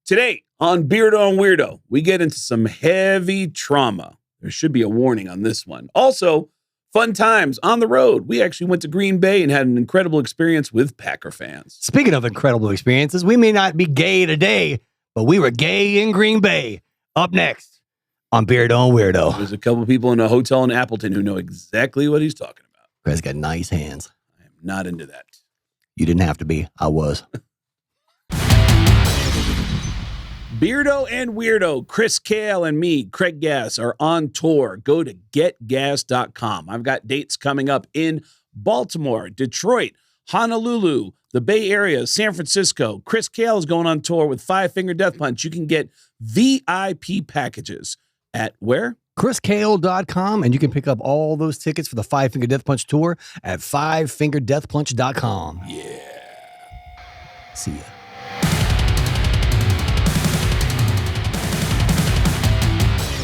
Today on Beardo and Weirdo, we get into some heavy trauma. There should be a warning on this one. Also, fun times on the road. We actually went to Green Bay and had an incredible experience with Packer fans. Speaking of incredible experiences, we may not be gay today, but we were gay in Green Bay. Up next on Beardo and Weirdo. There's a couple people in a hotel in Appleton who know exactly what he's talking about. Greg's got nice hands. I am not into that. You didn't have to be. I was. Beardo and Weirdo, Chris Kale and me, Craig Gass, are on tour. Go to getgas.com. I've got dates coming up in Baltimore, Detroit, Honolulu, the Bay Area, San Francisco. Chris Kale is going on tour with Five Finger Death Punch. You can get VIP packages at where? ChrisKale.com, and you can pick up all those tickets for the Five Finger Death Punch tour at fivefingerdeathpunch.com. Yeah. See ya.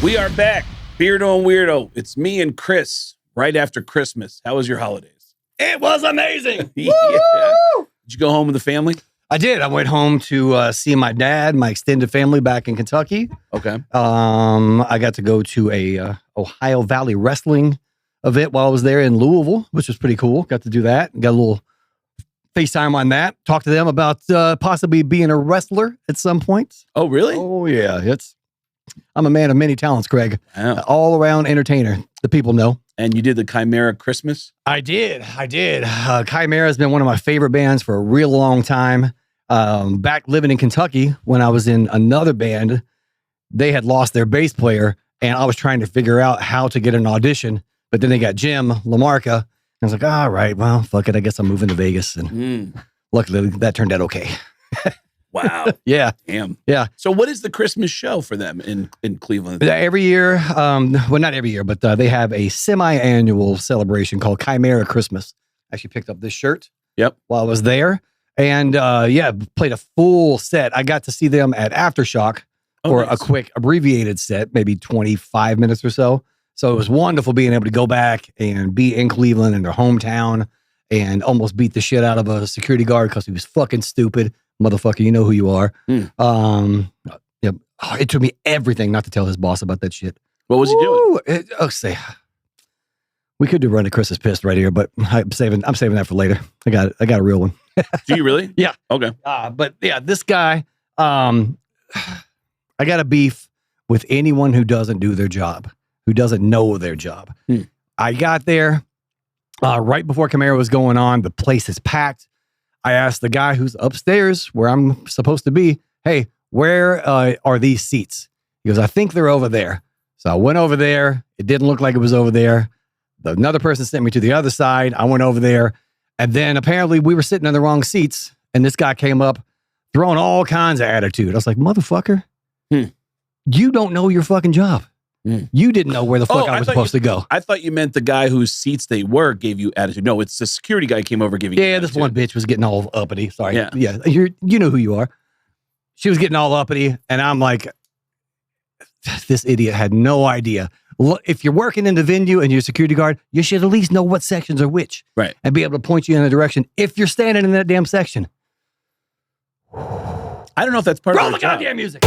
We are back, Beardo and Weirdo. It's me and Chris right after Christmas. How was your holidays? It was amazing. Yeah. Did you go home with the family? I did. I went home to see my dad, my extended family back in Kentucky. Okay. I got to go to a Ohio Valley wrestling event while I was there in Louisville, which was pretty cool. Got to do that. Got a little FaceTime on that. Talk to them about possibly being a wrestler at some point. Oh, really? Oh, yeah. I'm a man of many talents, Craig. Wow. All around entertainer. The people know. And you did the Chimera Christmas? I did. Chimera has been one of my favorite bands for a real long time. Back living in Kentucky, when I was in another band, they had lost their bass player, and I was trying to figure out how to get an audition. But then they got Jim LaMarca. And I was like, all right, well, fuck it. I guess I'm moving to Vegas. And luckily, that turned out okay. Wow. Yeah. Damn. Yeah. So what is the Christmas show for them in Cleveland? Every year, well, not every year, but they have a semi-annual celebration called Chimera Christmas. I actually picked up this shirt while I was there. And played a full set. I got to see them at Aftershock for a quick abbreviated set, maybe 25 minutes or so. So it was wonderful being able to go back and be in Cleveland in their hometown and almost beat the shit out of a security guard because he was fucking stupid. Motherfucker, you know who you are. It took me everything not to tell his boss about that shit. What was he doing? We could do Run to Chris is Pissed right here, but I'm saving that for later. I got a real one. Do you really? Yeah. Okay. But yeah, this guy, I got a beef with anyone who doesn't do their job, who doesn't know their job. I got there right before Chimera was going on. The place is packed. I asked the guy who's upstairs where I'm supposed to be, hey, where are these seats? He goes, I think they're over there. So I went over there. It didn't look like it was over there. Another person sent me to the other side. I went over there. And then apparently we were sitting in the wrong seats. And this guy came up throwing all kinds of attitude. I was like, motherfucker, you don't know your fucking job. You didn't know where the fuck I was supposed to go. I thought you meant the guy whose seats they were gave you attitude. No, it's the security guy came over giving you attitude. This one bitch was getting all uppity. Sorry. Yeah. You know who you are. She was getting all uppity. And I'm like, this idiot had no idea. If you're working in the venue and you're a security guard, you should at least know what sections are which. Right. And be able to point you in a direction if you're standing in that damn section. I don't know if that's part of the the job. goddamn music.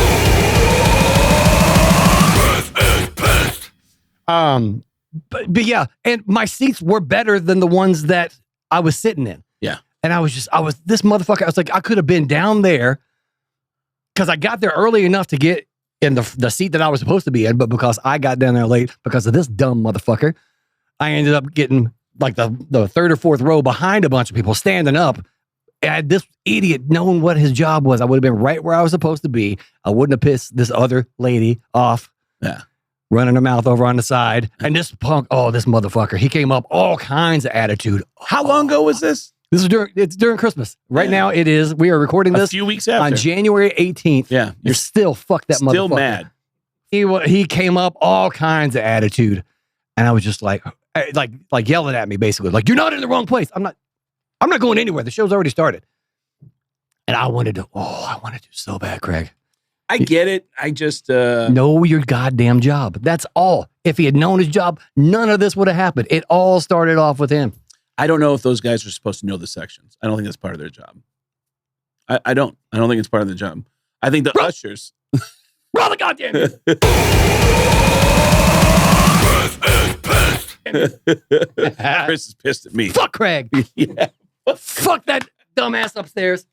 But yeah, and my seats were better than the ones that I was sitting in. Yeah. And I was this motherfucker. I was like, I could have been down there because I got there early enough to get in the seat that I was supposed to be in. But because I got down there late because of this dumb motherfucker, I ended up getting like the third or fourth row behind a bunch of people standing up. Had this idiot known what his job was, I would have been right where I was supposed to be. I wouldn't have pissed this other lady off. Yeah. Running her mouth over on the side. And this punk, this motherfucker, he came up all kinds of attitude. How long ago was this? This is during Christmas. Right now it is. We are recording this a few weeks after. On January 18th. Yeah. You're still fuck that motherfucker. Still mad. He came up all kinds of attitude. And I was just like yelling at me basically. Like, you're not in the wrong place. I'm not going anywhere. The show's already started. And I wanted to so bad, Craig. I get it. I just know your goddamn job. That's all. If he had known his job, none of this would have happened. It all started off with him. I don't know if those guys are supposed to know the sections. I don't think that's part of their job. I don't think it's part of the job. I think the ushers. Roll the goddamn music. Chris is pissed at me. Fuck Craig. Yeah. Fuck that dumbass upstairs.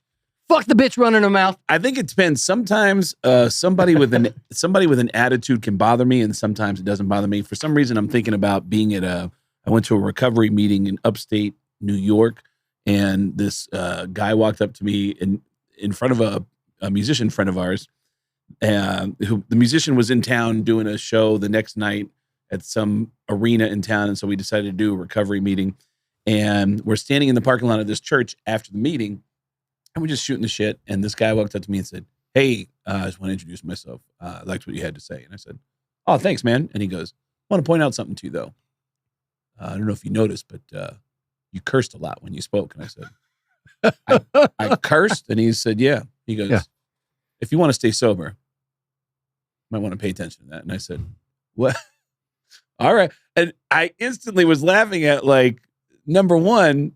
Fuck the bitch running her mouth. I think it depends. Sometimes somebody with an attitude can bother me, and sometimes it doesn't bother me. For some reason, I'm thinking about being at I went to a recovery meeting in upstate New York, and this guy walked up to me in front of a musician friend of ours, who the musician was in town doing a show the next night at some arena in town, and so we decided to do a recovery meeting. And we're standing in the parking lot of this church after the meeting, and we're just shooting the shit. And this guy walked up to me and said, "Hey, I just want to introduce myself. I liked what you had to say." And I said, "Oh, thanks, man." And he goes, "I want to point out something to you, though. I don't know if you noticed, but you cursed a lot when you spoke." And I said, I cursed? And he said, "Yeah." He goes, Yeah. "If you want to stay sober, you might want to pay attention to that." And I said, "What?" All right. And I instantly was laughing at, like, number one,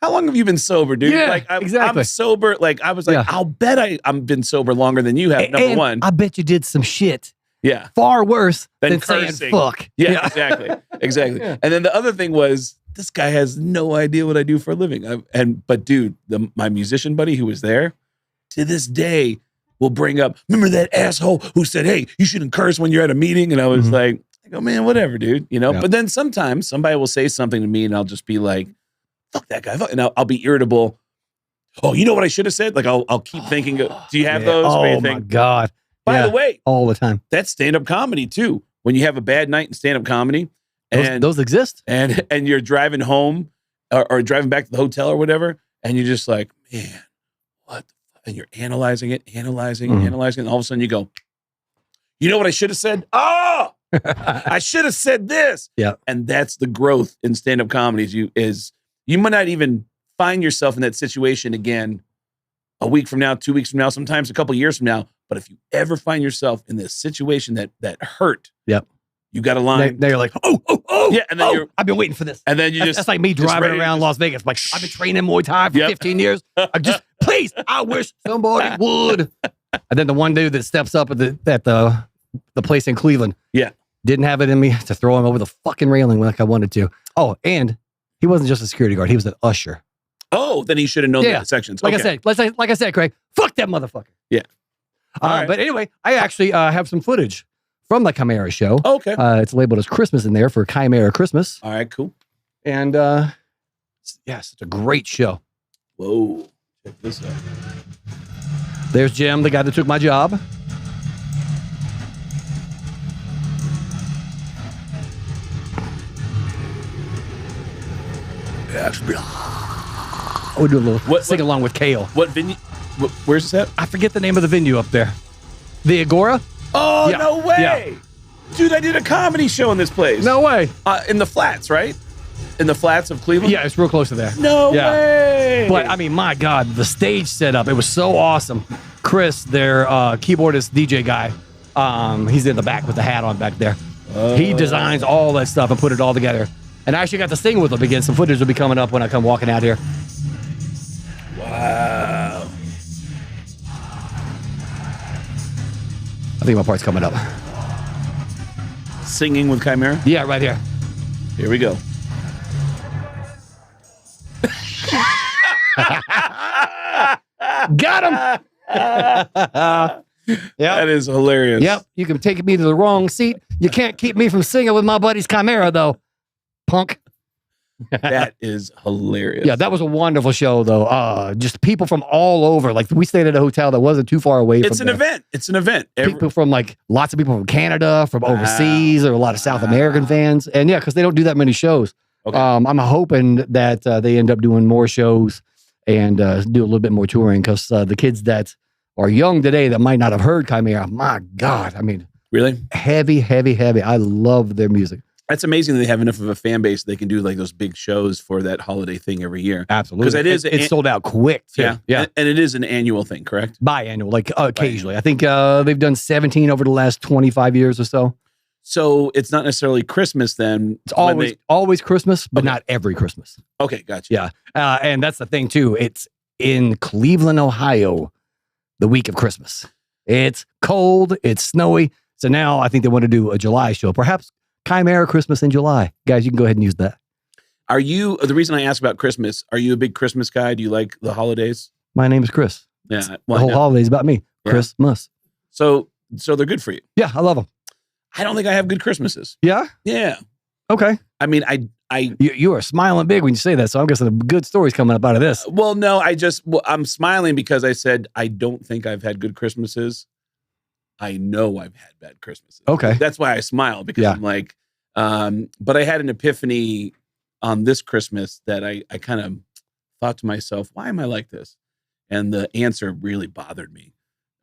how long have you been sober, dude? Yeah, like, exactly. I'm sober. Like, I was like, I'll bet I've been sober longer than you have, number one. I bet you did some shit Yeah. far worse than cursing. saying fuck. Yeah, exactly. Exactly. Yeah. And then the other thing was, this guy has no idea what I do for a living. But dude, my musician buddy who was there, to this day, will bring up, remember that asshole who said, "Hey, you shouldn't curse when you're at a meeting?" And I was like, I go, "Man, whatever, dude." You know. Yeah. But then sometimes somebody will say something to me, and I'll just be like, "Fuck that guy," and I'll be irritable. Oh, you know what I should have said? Like, I'll keep thinking. Do you have those? Oh Where you my think, God. by the way, all the time. that's stand-up comedy too. When you have a bad night in stand-up comedy, and Those exist. and you're driving home or driving back to the hotel or whatever, and you're just like, man, what the fuck? And you're analyzing it, and all of a sudden you go, you know what I should have said? Oh, I should have said this. Yeah. And that's the growth in stand-up comedies. You might not even find yourself in that situation again a week from now, 2 weeks from now, sometimes a couple years from now. But if you ever find yourself in this situation that hurt, Yep. you got a line. Now you're like, oh. Yeah, and then I've been waiting for this. And then you That's like me driving around Las Vegas. Like, I've been training Muay Thai for 15 years. Please, I wish somebody would. And then the one dude that steps up at the place in Cleveland. Yeah. Didn't have it in me to throw him over the fucking railing like I wanted to. Oh, and he wasn't just a security guard. He was an usher. Oh, then he should have known the sections. Like I said, Craig, fuck that motherfucker. Yeah. Right. But anyway, I actually have some footage from the Chimera show. Oh, okay. It's labeled as Christmas in there for Chimera Christmas. All right, cool. And yes, it's a great show. Whoa. Check this out. There's Jim, the guy that took my job. We'll do a little sing along with Kale. What venue? Where's this at? I forget the name of the venue up there. The Agora? Oh, Yeah. no way. Yeah. Dude, I did a comedy show in this place. No way. In the flats, right? In the flats of Cleveland? Yeah, it's real close to there. No way. But I mean, my God, the stage setup, it was so awesome. Chris, their keyboardist DJ guy, he's in the back with the hat on back there. He designs all that stuff and put it all together. And I actually got to sing with him again. Some footage will be coming up when I come walking out here. Wow. I think my part's coming up. Singing with Chimera? Yeah, right here. Here we go. Got him. That is hilarious. Yep. You can take me to the wrong seat. You can't keep me from singing with my buddy's Chimera, though. Punk. That is hilarious. Yeah, that was a wonderful show, though. Just people from all over. Like, we stayed at a hotel that wasn't too far away from there. Event. It's an event. People from, like, lots of people from Canada, from overseas. There were a lot of South American fans. And, yeah, because they don't do that many shows. Okay. I'm hoping that they end up doing more shows and do a little bit more touring because the kids that are young today that might not have heard Chimera, my God, I mean, really? Heavy. I love their music. That's amazing that they have enough of a fan base that they can do like those big shows for that holiday thing every year. Absolutely. Because it's sold out quick. Too. Yeah. And it is an annual thing, correct? Biannual, like occasionally. I think they've done 17 over the last 25 years or so. So it's not necessarily Christmas then. It's always Christmas, but not every Christmas. Okay, gotcha. Yeah. And that's the thing too. It's in Cleveland, Ohio. the week of Christmas. It's cold, it's snowy. So now I think they want to do a July show, perhaps Chimera Christmas in July. Guys, you can go ahead and use that. Are you, the reason I asked about Christmas, are you a big Christmas guy? Do you like the holidays? My name is Chris. Yeah. The whole holiday is about me. Yeah. Christmas. So they're good for you. Yeah, I love them. I don't think I have good Christmases. Yeah? Yeah. Okay. I mean, You are smiling big when you say that, so I'm guessing the good stories coming up out of this. well, no, I'm smiling because I said, I don't think I've had good Christmases. I know I've had bad Christmases. Okay. That's why I smile, because Yeah. I'm like, but I had an epiphany on this Christmas that I kind of thought to myself, why am I like this? And the answer really bothered me.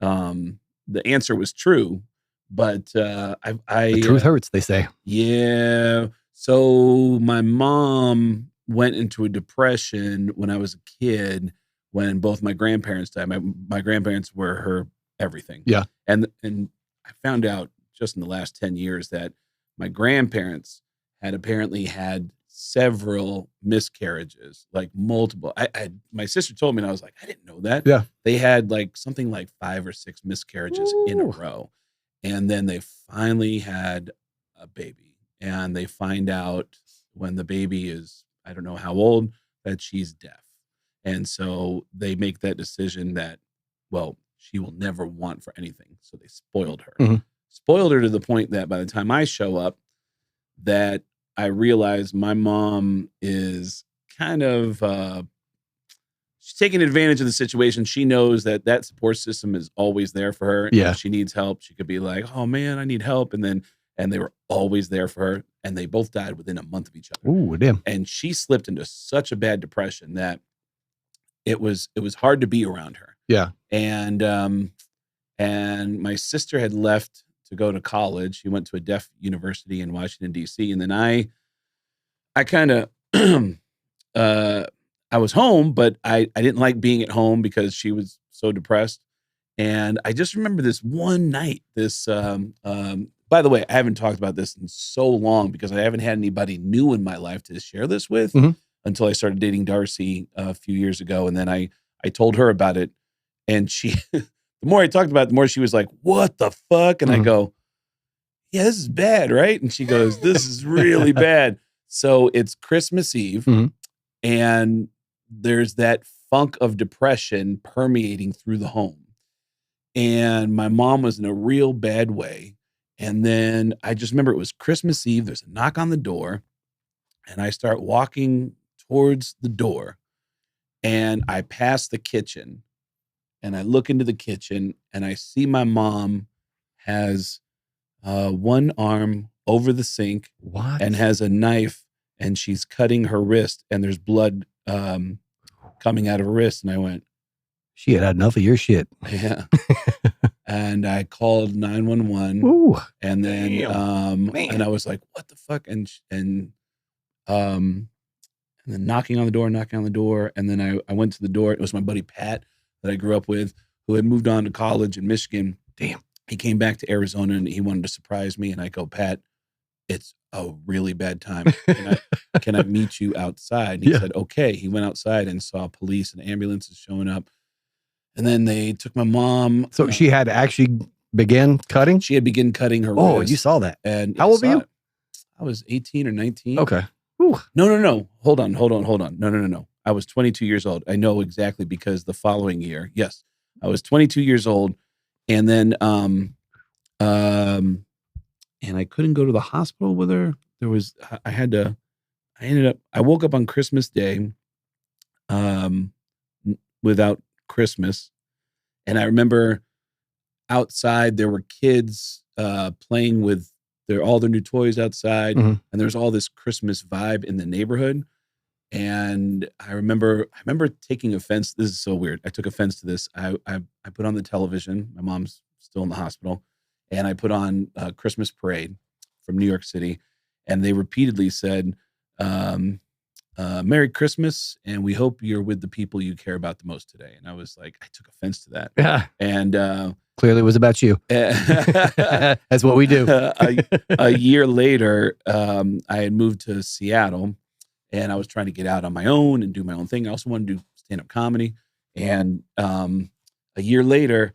The answer was true, but The truth hurts, they say. yeah. So my mom went into a depression when I was a kid, when both my grandparents died. My grandparents were her everything. Yeah. And I found out just in the last 10 years that my grandparents had apparently had several miscarriages, like multiple. My sister told me, and I was like, I didn't know that. Yeah. They had like something like 5 or 6 miscarriages in a Ooh. row. And then they finally had a baby. And they find out when the baby is, I don't know how old, that she's deaf. And so they make that decision that, well, she will never want for anything. So they spoiled her. Mhm. Spoiled her to the point that by the time I show up, that I realize my mom is kind of, she's taking advantage of the situation. She knows that support system is always there for her. Yeah. If she needs help, she could be like, oh man, I need help. And they were always there for her. And they both died within a month of each other. Ooh, damn. And she slipped into such a bad depression that it was hard to be around her. Yeah. And my sister had left to go to college. She went to a deaf university in Washington, D.C. And then I kind of, I was home, but I didn't like being at home because she was so depressed. And I just remember this one night, by the way, I haven't talked about this in so long because I haven't had anybody new in my life to share this with until I started dating Darcy a few years ago. And then I told her about it. And she, the more I talked about it, the more she was like, what the fuck? And I go, yeah, this is bad, right? And she goes, this is really bad. So it's Christmas Eve and there's that funk of depression permeating through the home. And my mom was in a real bad way. And then I just remember it was Christmas Eve. There's a knock on the door and I start walking towards the door and I pass the kitchen and I look into the kitchen and I see my mom has one arm over the sink and has a knife and she's cutting her wrist and there's blood coming out of her wrist. And I went, she had enough of your shit. Yeah. And I called 911. Ooh, and then and I was like, what the fuck? And then knocking on the door. And then I went to the door. It was my buddy Pat that I grew up with, who had moved on to college in Michigan. Damn. He came back to Arizona and he wanted to surprise me. And I go, Pat, it's a really bad time. Can I meet you outside? And he said, okay. He went outside and saw police and ambulances showing up. And then they took my mom. So she had actually began cutting? She had begun cutting her Oh, wrist. you saw that. And how old were you? I was 18 or 19. Okay. Ooh. No. Hold on. No. I was 22 years old. I know exactly because the following year, yes, I was 22 years old. And then, and I couldn't go to the hospital with her. I woke up on Christmas Day, without Christmas. And I remember outside there were kids playing with all their new toys outside, and there's all this Christmas vibe in the neighborhood. And I remember taking offense. This is so weird. I took offense to this. I put on the television. My mom's still in the hospital, and I put on a Christmas Parade from New York City, and they repeatedly said, Merry Christmas, and we hope you're with the people you care about the most today. And I was like, I took offense to that. Yeah. And clearly it was about you. That's what we do. A year later, I had moved to Seattle, and I was trying to get out on my own and do my own thing. I also wanted to do stand-up comedy. And a year later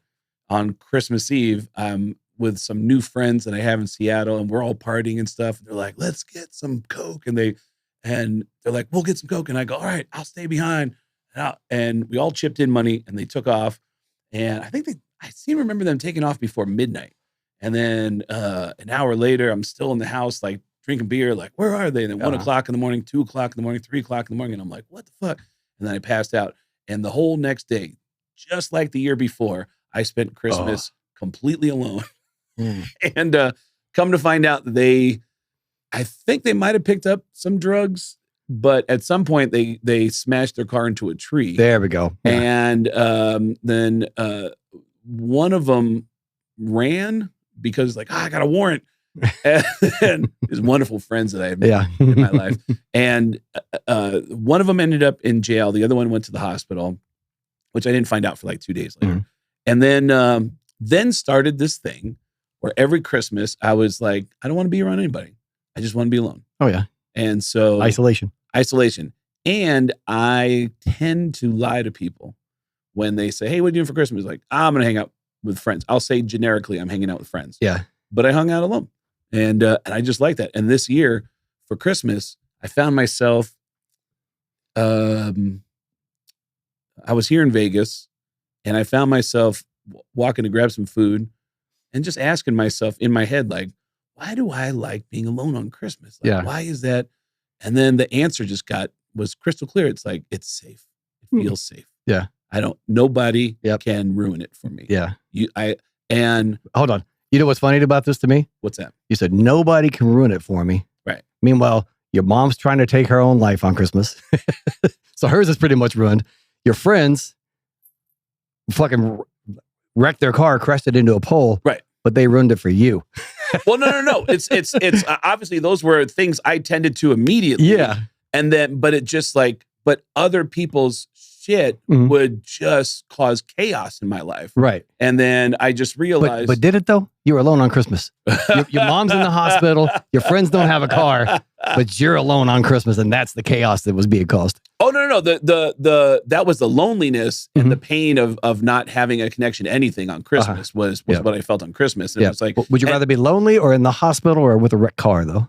on Christmas Eve, I'm with some new friends that I have in Seattle, and we're all partying and stuff. They're like, let's get some Coke. And they're like, we'll get some Coke. And I go, all right, I'll stay behind. And we all chipped in money and they took off. And I seem to remember them taking off before midnight. And then an hour later, I'm still in the house, like drinking beer, like, where are they? And then 1 o'clock in the morning, 2 o'clock in the morning, 3 o'clock in the morning. And I'm like, what the fuck? And then I passed out. And the whole next day, just like the year before, I spent Christmas completely alone. And come to find out, I think they might have picked up some drugs, but at some point they smashed their car into a tree. There we go. Yeah. And then one of them ran because like, I got a warrant. And his wonderful friends that I have met in my life. And one of them ended up in jail. The other one went to the hospital, which I didn't find out for like 2 days later. And then started this thing where every Christmas I was like, I don't want to be around anybody. I just want to be alone. Oh, yeah. And so isolation. And I tend to lie to people when they say, hey, what are you doing for Christmas? Like, I'm going to hang out with friends. I'll say generically, I'm hanging out with friends. Yeah. But I hung out alone. And I just like that. And this year for Christmas, I found myself, I was here in Vegas and I found myself walking to grab some food and just asking myself in my head, like, why do I like being alone on Christmas? Like, why is that? And then the answer was crystal clear. It's like, it's safe. It feels safe. Yeah. Nobody can ruin it for me. Yeah. And hold on. You know what's funny about this to me? What's that? You said, nobody can ruin it for me. Right. Meanwhile, your mom's trying to take her own life on Christmas. So hers is pretty much ruined. Your friends fucking wrecked their car, crashed it into a pole. Right. But they ruined it for you. Well, no. It's obviously those were things I tended to immediately. Yeah. And then, but it just like, but other people's shit would just cause chaos in my life. Right. And then I just realized. But did it though? You were alone on Christmas. Your mom's in the hospital. Your friends don't have a car, but you're alone on Christmas. And that's the chaos that was being caused. Oh, no. That was the loneliness and the pain of not having a connection to anything on Christmas was what I felt on Christmas. And it was like, would you rather be lonely or in the hospital or with a wrecked car though?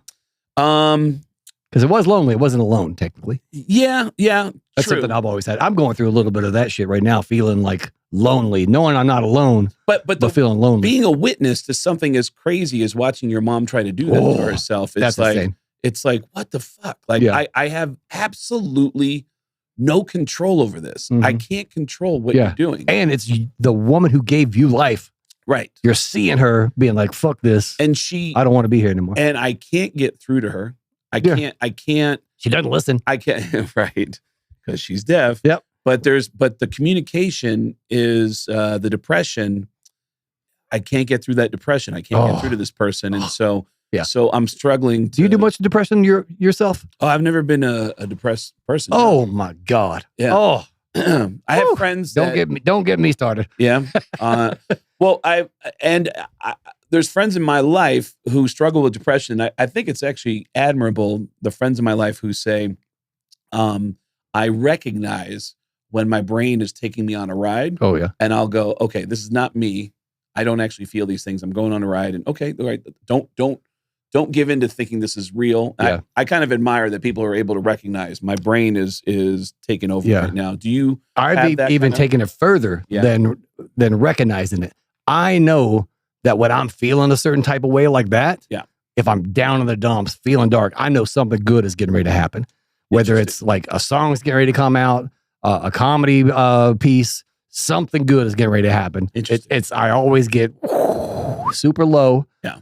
Because it was lonely. It wasn't alone, technically. Yeah. That's something I've always had. I'm going through a little bit of that shit right now, feeling like lonely, knowing I'm not alone, but feeling lonely. Being a witness to something as crazy as watching your mom try to do that to herself. It's like, insane. It's like, what the fuck? Like, I have absolutely no control over this. I can't control what you're doing. And it's the woman who gave you life. Right. You're seeing her being like, fuck this. And I don't want to be here anymore. And I can't get through to her. I can't. She doesn't listen. I can't, right. Because she's deaf. Yep. But the communication is the depression. I can't get through that depression. I can't get through to this person. And so I'm struggling to. Do you do much depression yourself? Oh, I've never been a depressed person. Oh my God. Yeah. Oh. I have friends that, don't get me started. Yeah. Well, there's friends in my life who struggle with depression. I think it's actually admirable, the friends in my life who say, I recognize when my brain is taking me on a ride. Oh, yeah. And I'll go, okay, this is not me. I don't actually feel these things. I'm going on a ride and okay, all right, don't give in to thinking this is real. Yeah. I kind of admire that people are able to recognize my brain is taking over right now. Do you? I've even taken it further than recognizing it. I know that when I'm feeling a certain type of way like that, if I'm down in the dumps, feeling dark, I know something good is getting ready to happen. Whether it's like a song's getting ready to come out, a comedy piece, something good is getting ready to happen. I always get super low. Yeah.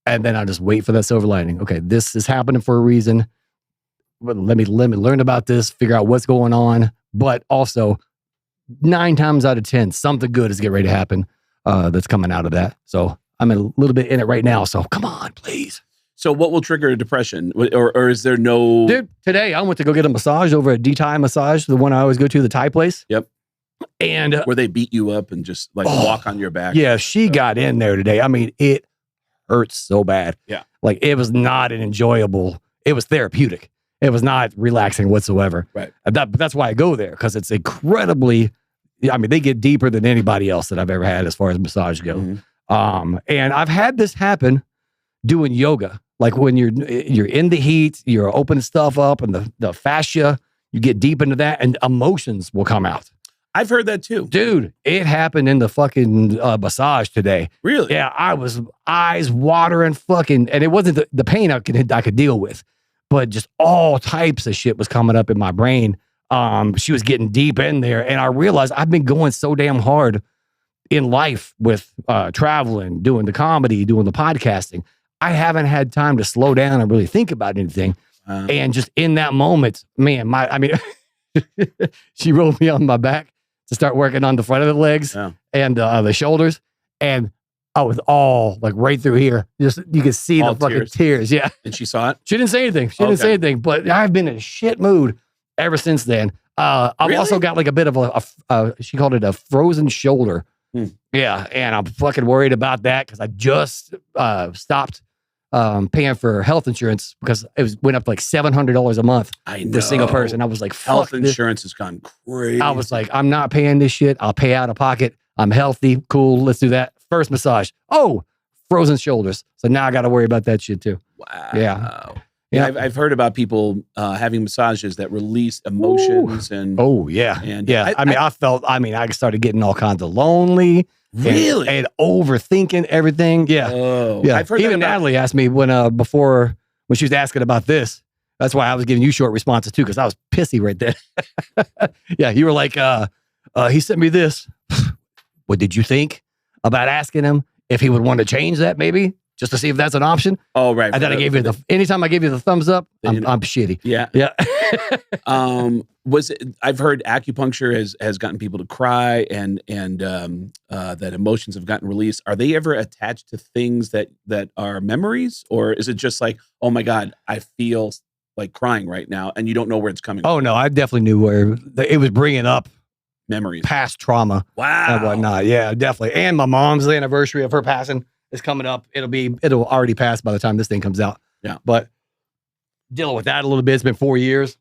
And then I just wait for that silver lining. Okay, this is happening for a reason. But let me learn about this, figure out what's going on. But also, 9 times out of 10, something good is getting ready to happen that's coming out of that. So I'm a little bit in it right now. So come on, please. So what will trigger a depression? Or is there no... Dude, today I went to go get a massage over at D-Thai Massage, the one I always go to, the Thai place. Yep. And... where they beat you up and just like walk on your back. Yeah, she got in there today. I mean, it hurts so bad. Yeah. Like, it was not an enjoyable... It was therapeutic. It was not relaxing whatsoever. Right. That's why I go there, because it's incredibly I mean, they get deeper than anybody else that I've ever had as far as massage go. Mm-hmm. And I've had this happen doing yoga. Like when you're in the heat, you're opening stuff up and the fascia, you get deep into that and emotions will come out. I've heard that too. Dude, it happened in the fucking massage today. Really? Yeah, I was eyes watering fucking, and it wasn't the pain I could deal with, but just all types of shit was coming up in my brain. She was getting deep in there, and I realized I've been going so damn hard in life with traveling, doing the comedy, doing the podcasting. I haven't had time to slow down and really think about anything. And just in that moment, man, she rolled me on my back to start working on the front of the legs and the shoulders. And I was all like right through here. Just, you could see all the fucking tears. Yeah. And she saw it? She didn't say anything. She didn't say anything, but I've been in a shit mood ever since then. I've also got like a bit of she called it a frozen shoulder. Yeah. And I'm fucking worried about that because I just stopped paying for health insurance because it went up to like $700 a month for a single person. I was like, fuck, health insurance has gone crazy. I was like, I'm not paying this shit. I'll pay out of pocket. I'm healthy. Cool. Let's do that. First massage. Oh, frozen shoulders. So now I got to worry about that shit too. Wow. Yeah. I've heard about people having massages that release emotions and. Oh yeah. And yeah. I started getting all kinds of lonely. Really? And overthinking everything. Yeah. Oh, yeah. I've heard even Natalie asked me when she was asking about this. That's why I was giving you short responses too, because I was pissy right there. Yeah. You were like, he sent me this. What did you think about asking him if he would want to change that maybe? Just to see if that's an option. Oh, right. And then I gave you anytime I gave you the thumbs up, I'm shitty. Yeah. Yeah. I've heard acupuncture has gotten people to cry and that emotions have gotten released. Are they ever attached to things that are memories, or is it just like, oh my God, I feel like crying right now, and you don't know where it's coming from? Oh no, I definitely knew where it was bringing up memories, past trauma. Wow. And whatnot. Yeah, definitely. And my mom's anniversary of her passing is coming up. It'll already pass by the time this thing comes out. Yeah. But dealing with that a little bit. It's been 4 years.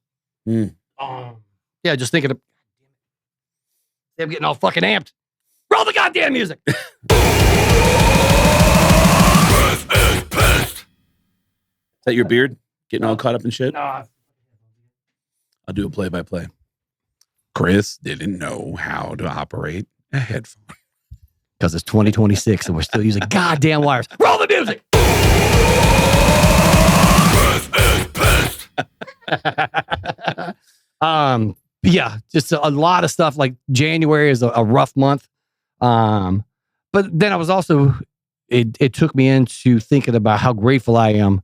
Yeah, just thinking of them getting all fucking amped. Roll the goddamn music. Is that your beard? Getting all caught up in shit? No. I'll do a play-by-play. Chris didn't know how to operate a headphone. Because it's 2026 and we're still using goddamn wires. Roll the music. Yeah, just a lot of stuff. Like January is a rough month. But then I was also, it took me into thinking about how grateful I am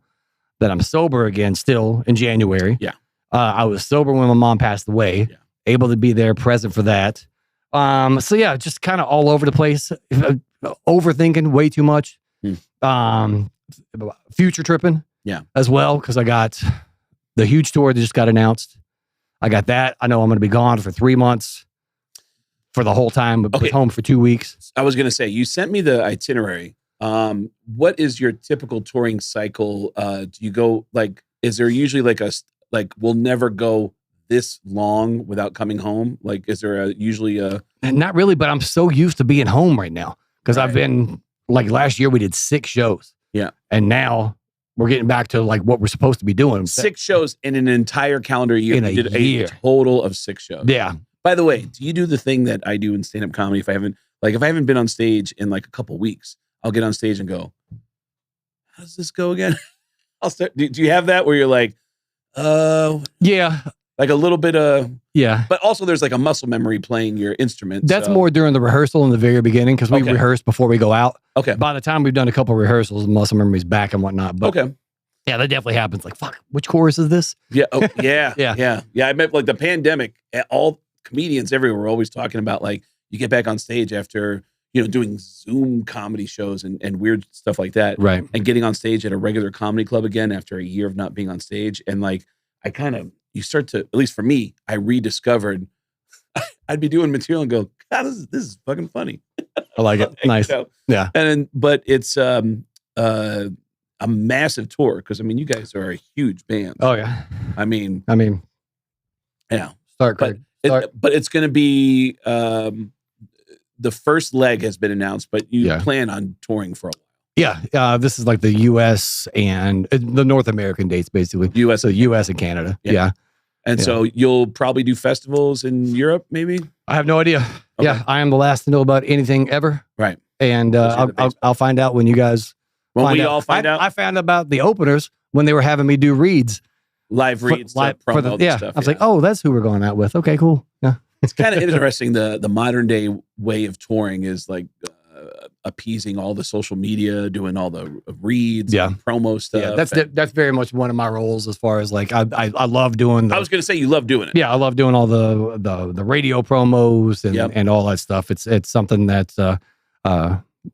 that I'm sober again still in January. Yeah. I was sober when my mom passed away, able to be there present for that. So yeah, just kind of all over the place, overthinking way too much. Future tripping. Yeah. As well. Cause I got the huge tour that just got announced. I got that. I know I'm going to be gone for 3 months for the whole time, but home for 2 weeks. I was going to say, you sent me the itinerary. What is your typical touring cycle? Do you go is there usually we'll never go this long without coming home? Like, is there usually a... Not really, but I'm so used to being home right now. Cause I've been last year we did 6 shows. Yeah. And now we're getting back to what we're supposed to be doing. 6 shows in an entire calendar year. In a year. A total of 6 shows. Yeah. By the way, do you do the thing that I do in stand-up comedy? If I haven't been on stage in a couple weeks, I'll get on stage and go, how does this go again? I'll start. Do you have that where you're like, yeah, like a little bit of, yeah, but also there's like a muscle memory playing your instrument. That's more during the rehearsal in the very beginning. Cause we rehearse before we go out. Okay. By the time we've done a couple of rehearsals, muscle memory's back and whatnot. But yeah, that definitely happens. Like, fuck, which chorus is this? Yeah. Oh, yeah. Yeah. I meant the pandemic, all comedians everywhere were always talking about you get back on stage after, doing Zoom comedy shows and weird stuff like that. Right. And getting on stage at a regular comedy club again after a year of not being on stage. And you start to, at least for me, I rediscovered, I'd be doing material and go, God, this is fucking funny. I like it. Nice. Yeah. But it's a massive tour because you guys are a huge band. Oh yeah. I mean, yeah. But But it's going to be the first leg has been announced, but you plan on touring for a while. Yeah, this is like the U.S. and the North American dates, basically. U.S. and Canada. Yeah. And so you'll probably do festivals in Europe, maybe? I have no idea. Okay. Yeah, I am the last to know about anything ever. Right. And I'll find out when you guys all find out. I found out about the openers when they were having me do reads. Live reads for the stuff. I was like, oh, that's who we're going out with. Okay, cool. Yeah. It's kind of interesting. The modern day way of touring is like appeasing all the social media, doing all the reads, and promo stuff. Yeah, that's very much one of my roles as far as like I love doing. I was going to say you love doing it. Yeah, I love doing all the radio promos and all that stuff. It's something that a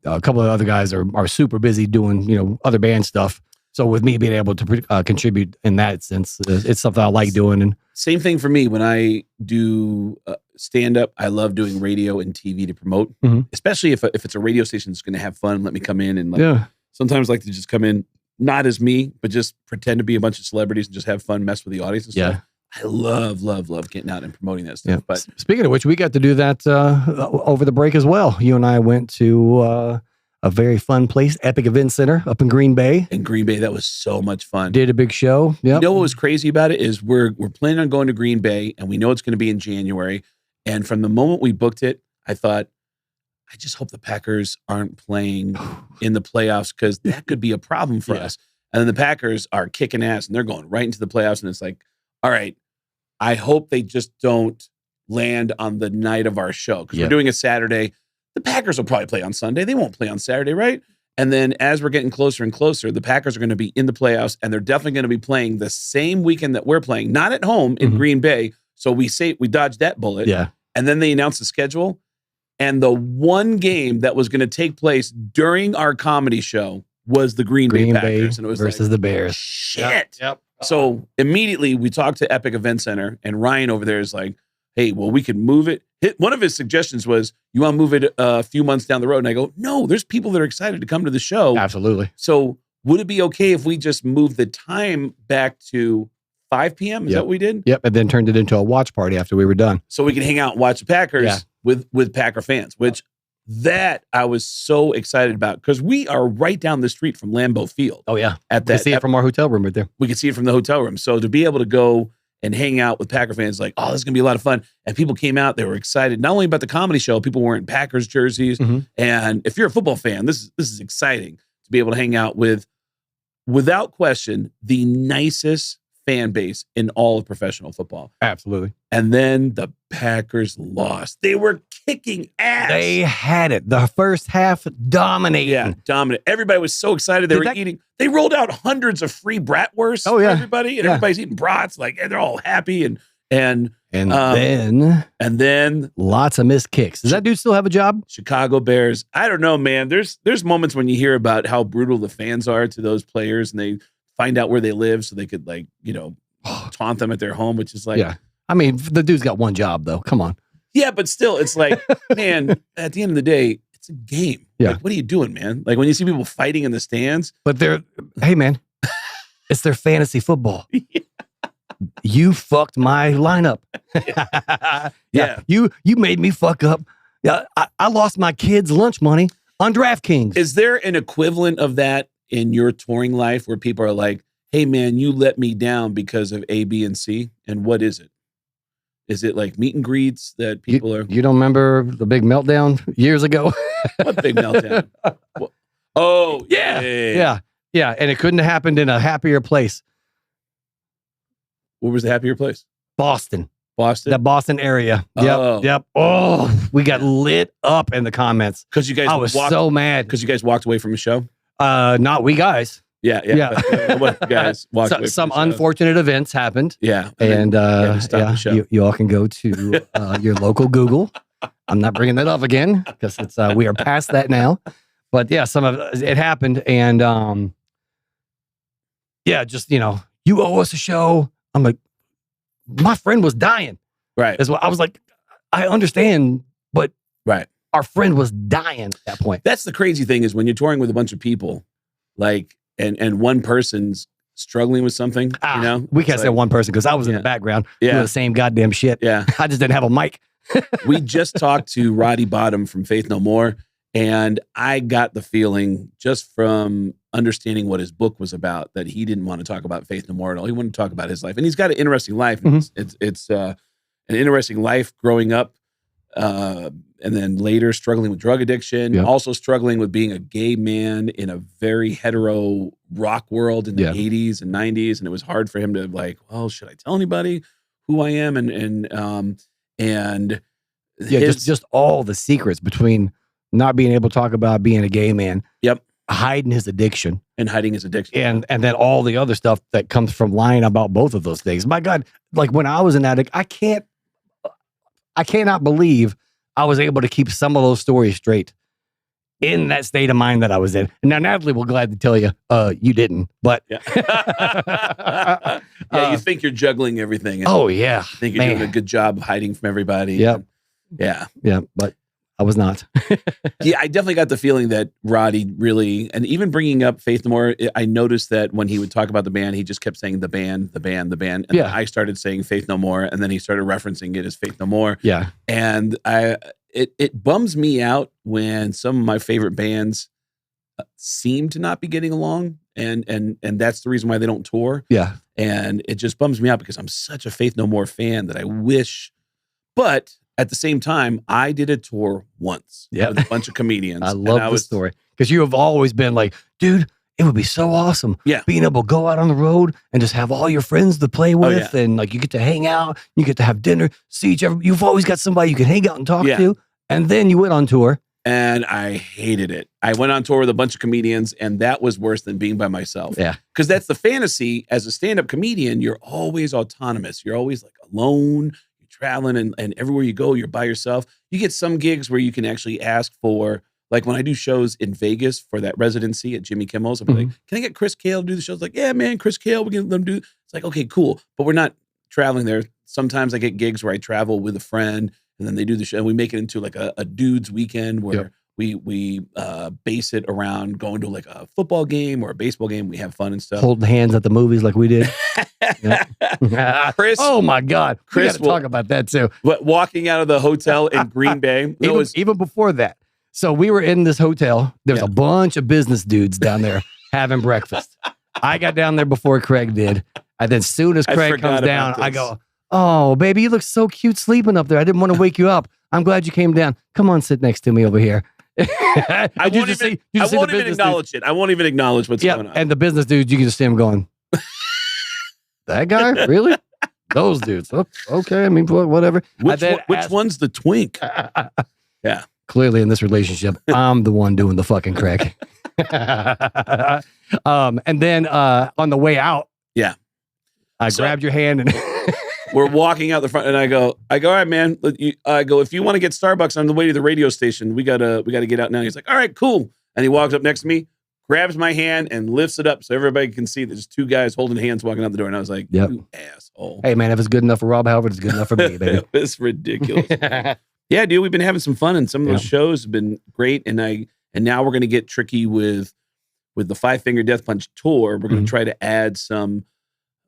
couple of other guys are super busy doing other band stuff. So with me being able to contribute in that sense, it's something I like doing. And same thing for me when I do stand up. I love doing radio and TV to promote, especially if it's a radio station that's going to have fun. Let me come in and sometimes like to just come in, not as me, but just pretend to be a bunch of celebrities and just have fun, mess with the audience and stuff. I love getting out and promoting that stuff. But speaking of which, we got to do that over the break as well. You and I went to a very fun place, Epic Event Center up in Green Bay. In Green Bay, that was so much fun. Did a big show. Yep. You know what was crazy about it is we're planning on going to Green Bay, and we know it's going to be in January. And from the moment we booked it, I thought, I just hope the Packers aren't playing in the playoffs because that could be a problem for us. And then the Packers are kicking ass, and they're going right into the playoffs. And it's like, all right, I hope they just don't land on the night of our show because we're doing a Saturday. The Packers will probably play on Sunday. They won't play on Saturday, right? And then as we're getting closer and closer, the Packers are going to be in the playoffs, and they're definitely going to be playing the same weekend that we're playing, not at home in Green Bay. So we dodged that bullet. Yeah. And then they announced the schedule, and the one game that was going to take place during our comedy show was the Green Bay Packers, and it was versus the Bears. Shit. Yep. So immediately we talked to Epic Event Center, and Ryan over there is like, hey, well, we could move it. One of his suggestions was, you want to move it a few months down the road? And I go, no, there's people that are excited to come to the show. Absolutely. So would it be okay if we just move the time back to 5 p.m.? Is that what we did? Yep. And then turned it into a watch party after we were done. So we can hang out and watch the Packers with Packer fans, which that I was so excited about because we are right down the street from Lambeau Field. Oh, yeah. We can see it from our hotel room right there. We could see it from the hotel room. So to be able to go and hang out with Packer fans, like, oh, this is going to be a lot of fun. And people came out, they were excited, not only about the comedy show, people wearing Packers jerseys. And if you're a football fan, this is exciting to be able to hang out with, without question, the nicest fan base in all of professional football. Absolutely. And then the Packers lost. They were kicking ass. They had it. The first half dominating. Yeah, dominant. Everybody was so excited. They were eating. They rolled out hundreds of free bratwursts for everybody, and everybody's eating brats. Like, and they're all happy. And then lots of missed kicks. Does that dude still have a job? Chicago Bears. I don't know, man. There's moments when you hear about how brutal the fans are to those players, and they find out where they live so they could, like, taunt them at their home, which is like, I mean, the dude's got one job though. Come on. Yeah, but still, it's like, man, at the end of the day, it's a game. Yeah. Like, what are you doing, man? Like, when you see people fighting in the stands. But hey, man, it's their fantasy football. You fucked my lineup. You made me fuck up. Yeah, I lost my kids' lunch money on DraftKings. Is there an equivalent of that in your touring life where people are like, hey, man, you let me down because of A, B, and C? And what is it? Is it like meet and greets that people are... You don't remember the big meltdown years ago? What big meltdown? Oh, yeah. And it couldn't have happened in a happier place. What was the happier place? Boston. That Boston area. Yep. Oh, we got lit up in the comments. Because you guys I was so mad. Because you guys walked away from the show? Not we guys. Yeah. What guys walked away from some unfortunate events happened. Yeah. And you all can go to your local Google. I'm not bringing that up again because it's we are past that now. But yeah, some of it happened, and just you owe us a show. I'm like, my friend was dying. Right. As well, I was like, I understand, but right, our friend was dying at that point. That's the crazy thing is when you're touring with a bunch of people, like, and one person's struggling with something, you know? We can't say one person because I was in the background doing the same goddamn shit. Yeah. I just didn't have a mic. We just talked to Roddy Bottom from Faith No More, and I got the feeling just from understanding what his book was about that he didn't want to talk about Faith No More at all. He wanted to talk about his life, and he's got an interesting life. Mm-hmm. It's an interesting life growing up, and then later struggling with drug addiction, also struggling with being a gay man in a very hetero rock world in the 80s and 90s, and it was hard for him to like, well, should I tell anybody who I am? And just all the secrets between not being able to talk about being a gay man, hiding his addiction, and then all the other stuff that comes from lying about both of those things. My God, like when I was an addict, I cannot believe I was able to keep some of those stories straight in that state of mind that I was in. And now Natalie will gladly tell you, you didn't, but you think you're juggling everything. Oh yeah. I think you're doing a good job of hiding from everybody. Yep. Yeah. But I was not. Yeah. I definitely got the feeling that Roddy really, and even bringing up Faith No More, I noticed that when he would talk about the band, he just kept saying the band. And I started saying Faith No More, and then he started referencing it as Faith No More. Yeah. And it bums me out when some of my favorite bands seem to not be getting along, and that's the reason why they don't tour. Yeah. And it just bums me out because I'm such a Faith No More fan that I wish, but at the same time, I did a tour once with a bunch of comedians. I love the story because you have always been like, dude, it would be so awesome being able to go out on the road and just have all your friends to play with, and like you get to hang out, you get to have dinner, see each other. You've always got somebody you can hang out and talk to. And then you went on tour. And I hated it. I went on tour with a bunch of comedians, and that was worse than being by myself. Yeah. Because that's the fantasy. As a stand-up comedian, you're always autonomous. You're always like alone. You're traveling, and everywhere you go, you're by yourself. You get some gigs where you can actually ask for, like when I do shows in Vegas for that residency at Jimmy Kimmel's, I'll be like, can I get Chris Cale to do the shows? Like, yeah, man, Chris Cale, we can let them do. It's like, okay, cool. But we're not traveling there. Sometimes I get gigs where I travel with a friend, and then they do the show, and we make it into like a dude's weekend where we base it around going to like a football game or a baseball game. We have fun and stuff. Holding hands at the movies like we did. Chris, oh my God, Chris, we got to talk about that too. But walking out of the hotel in Green Bay, even before that. So we were in this hotel. There's a bunch of business dudes down there having breakfast. I got down there before Craig did, and then as soon as Craig comes down, I go, "Oh, baby, you look so cute sleeping up there. I didn't want to wake you up. I'm glad you came down. Come on, sit next to me over here." I won't even acknowledge it. I won't even acknowledge what's going on. And the business dudes, you can just see him going, that guy? Really? Those dudes. Okay. I mean, whatever. Which one's the twink? Yeah. Clearly in this relationship, I'm the one doing the fucking crack. And then on the way out, I grabbed your hand and we're walking out the front, and I go, all right, man. I go, if you want to get Starbucks on the way to the radio station, we gotta get out now. He's like, all right, cool. And he walks up next to me, grabs my hand, and lifts it up so everybody can see there's two guys holding hands walking out the door. And I was like, you asshole. Hey, man, if it's good enough for Rob Halford, it's good enough for me, baby. It's ridiculous. Yeah, dude, we've been having some fun, and some of those shows have been great. And now we're gonna get tricky with the 5 Finger Death Punch tour. We're gonna try to add some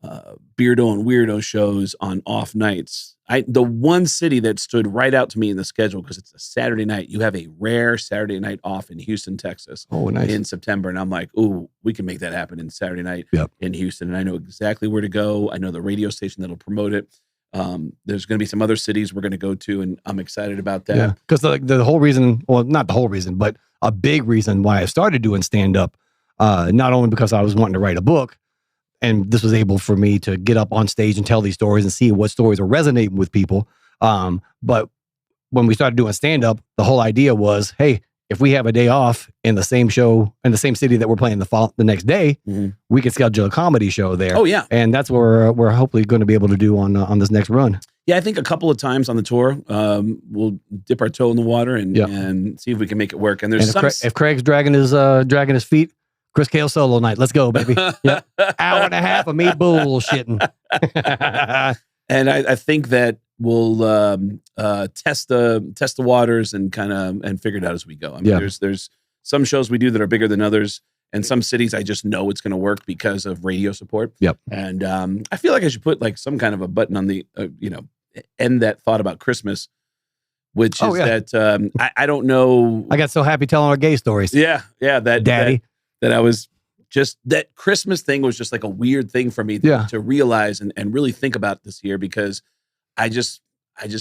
Beardo and Weirdo shows on off nights. The one city that stood right out to me in the schedule, because it's a Saturday night, you have a rare Saturday night off in Houston, Texas. Oh, nice. In September. And I'm like, ooh, we can make that happen in Saturday night in Houston. And I know exactly where to go. I know the radio station that'll promote it. There's going to be some other cities we're going to go to, and I'm excited about that. Yeah, because the whole reason, well, not the whole reason, but a big reason why I started doing stand-up, not only because I was wanting to write a book, and this was able for me to get up on stage and tell these stories and see what stories are resonating with people. But when we started doing stand-up, the whole idea was, hey, if we have a day off in the same show, in the same city that we're playing the next day, we can schedule a comedy show there. Oh, yeah. And that's what we're hopefully going to be able to do on this next run. Yeah, I think a couple of times on the tour, we'll dip our toe in the water and see if we can make it work. And if Craig's dragging his feet, Chris Cale solo night. Let's go, baby. Yep. Hour and a half of me bullshitting. And I think that we'll test the waters and kind of figure it out as we go. I mean, there's some shows we do that are bigger than others, And some cities, I just know it's going to work because of radio support. Yep. And I feel like I should put like some kind of a button on the, end that thought about Christmas, which is that I don't know. I got so happy telling our gay stories. Yeah. That Daddy. That I was just, that Christmas thing was just like a weird thing for me to realize and really think about this year, because I just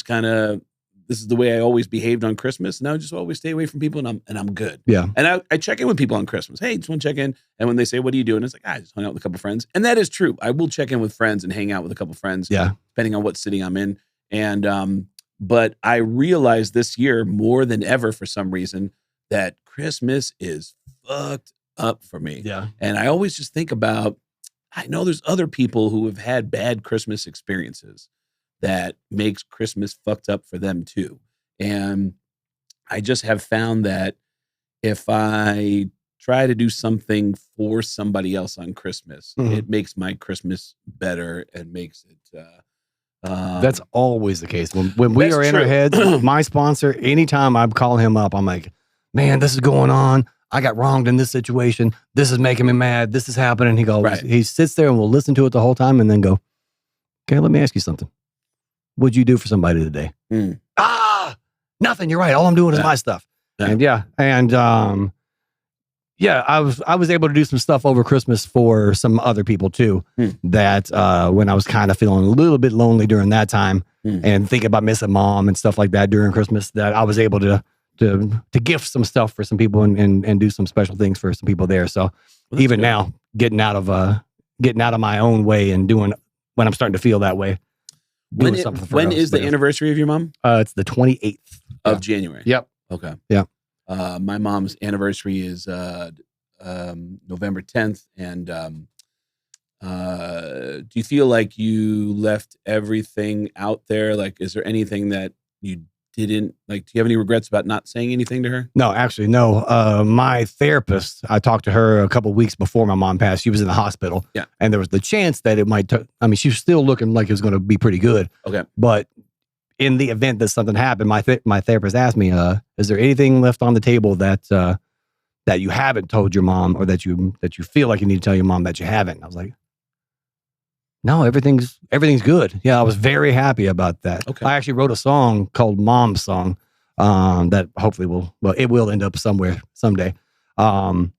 kind of, this is the way I always behaved on Christmas. And I would just always stay away from people, and I'm good. Yeah. And I check in with people on Christmas. Hey, just want to check in. And when they say, what are you doing? It's like, I just hung out with a couple friends. And that is true. I will check in with friends and hang out with a couple friends. Yeah. Depending on what city I'm in. And, but I realized this year more than ever, for some reason, that Christmas is fucked up for me. Yeah. And I always just think about, I know there's other people who have had bad Christmas experiences that makes Christmas fucked up for them too. And I just have found that if I try to do something for somebody else on Christmas, it makes my Christmas better and makes it, that's always the case. When we are in true. our heads, my sponsor, anytime I call him up, I'm like, man, this is going on. I got wronged in this situation. This is making me mad. This is happening. He goes, he sits there and will listen to it the whole time and then go, okay, let me ask you something. What'd you do for somebody today? Nothing. You're right. All I'm doing is my stuff. Yeah. And I was able to do some stuff over Christmas for some other people too. That when I was kind of feeling a little bit lonely during that time and thinking about missing mom and stuff like that during Christmas, that I was able to gift some stuff for some people and do some special things for some people there. So even now, getting out of my own way and doing when I'm starting to feel that way. When is the anniversary of your mom? It's the 28th of January. Yep. Okay. Yeah. My mom's anniversary is November 10th. And do you feel like you left everything out there? Like, is there anything that you didn't like? Do you have any regrets about not saying anything to her? No, actually, no. My therapist, I talked to her a couple of weeks before my mom passed. She was in the hospital. Yeah. And there was the chance that it might, she was still looking like it was going to be pretty good. Okay. But in the event that something happened, my therapist asked me, is there anything left on the table that you haven't told your mom, or that you feel like you need to tell your mom that you haven't? And I was like, no, everything's good. Yeah, I was very happy about that. Okay. I actually wrote a song called Mom's Song that hopefully it will end up somewhere someday. But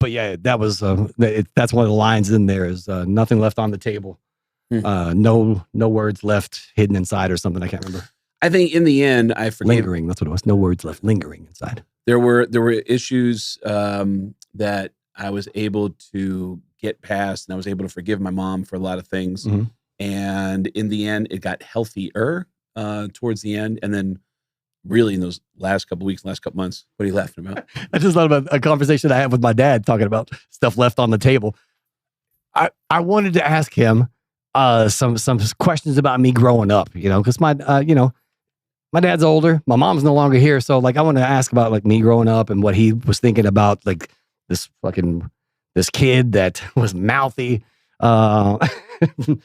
yeah, that was that's one of the lines in there is nothing left on the table. No words left hidden inside or something. I can't remember. I think in the end, I forgave. Lingering, that's what it was. No words left lingering inside. There were issues that I was able to get past, and I was able to forgive my mom for a lot of things. And in the end, it got healthier towards the end. And then really in those last couple weeks, last couple months, what are you laughing about? I just thought about a conversation I had with my dad talking about stuff left on the table. I wanted to ask him some questions about me growing up, because my dad's older. My mom's no longer here. So like, I want to ask about like me growing up and what he was thinking about, like this kid that was mouthy, didn't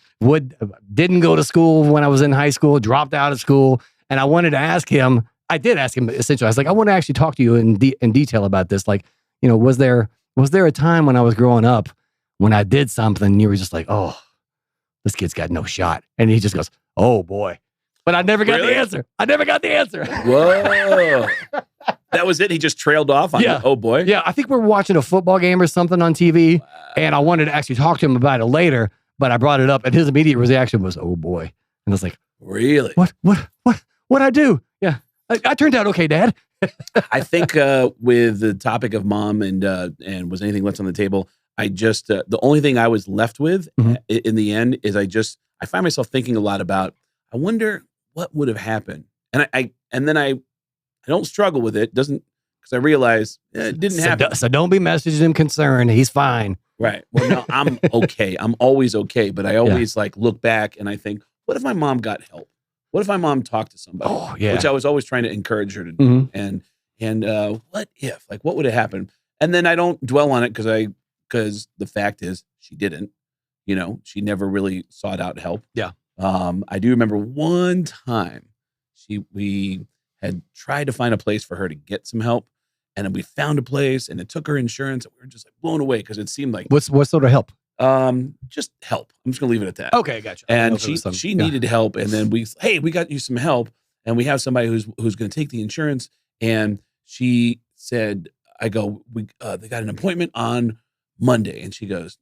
go to school when I was in high school, dropped out of school. And I wanted to ask him, I did ask him essentially, I was like, I want to actually talk to you in detail about this. Like, was there a time when I was growing up when I did something and you were just like, oh, this kid's got no shot. And he just goes, oh boy. But I never got the answer. Whoa. That was it. He just trailed off on oh boy. Yeah. I think we were watching a football game or something on TV. Wow. And I wanted to actually talk to him about it later, but I brought it up and his immediate reaction was, oh boy. And I was like, really? What'd I do? Yeah. I turned out okay, Dad. I think with the topic of mom and was anything left on the table, I just, the only thing I was left with in the end is I find myself thinking a lot about, I wonder what would have happened. And I don't struggle with it. Because I realize it didn't happen. So don't be messaging him concerned. He's fine. Right. Well, no, I'm okay. I'm always okay. But I always like look back and I think, what if my mom got help? What if my mom talked to somebody? Oh, yeah. Which I was always trying to encourage her to do. And what if? Like, what would have happened? And then I don't dwell on it because the fact is she didn't. She never really sought out help. Yeah. I do remember one time we had tried to find a place for her to get some help, And then we found a place, and it took her insurance. And we were just like blown away because it seemed like what sort of help? Just help. I'm just gonna leave it at that. Okay, gotcha. And she needed help, and then we got you some help, and we have somebody who's going to take the insurance. And she said, they got an appointment on Monday, and she goes,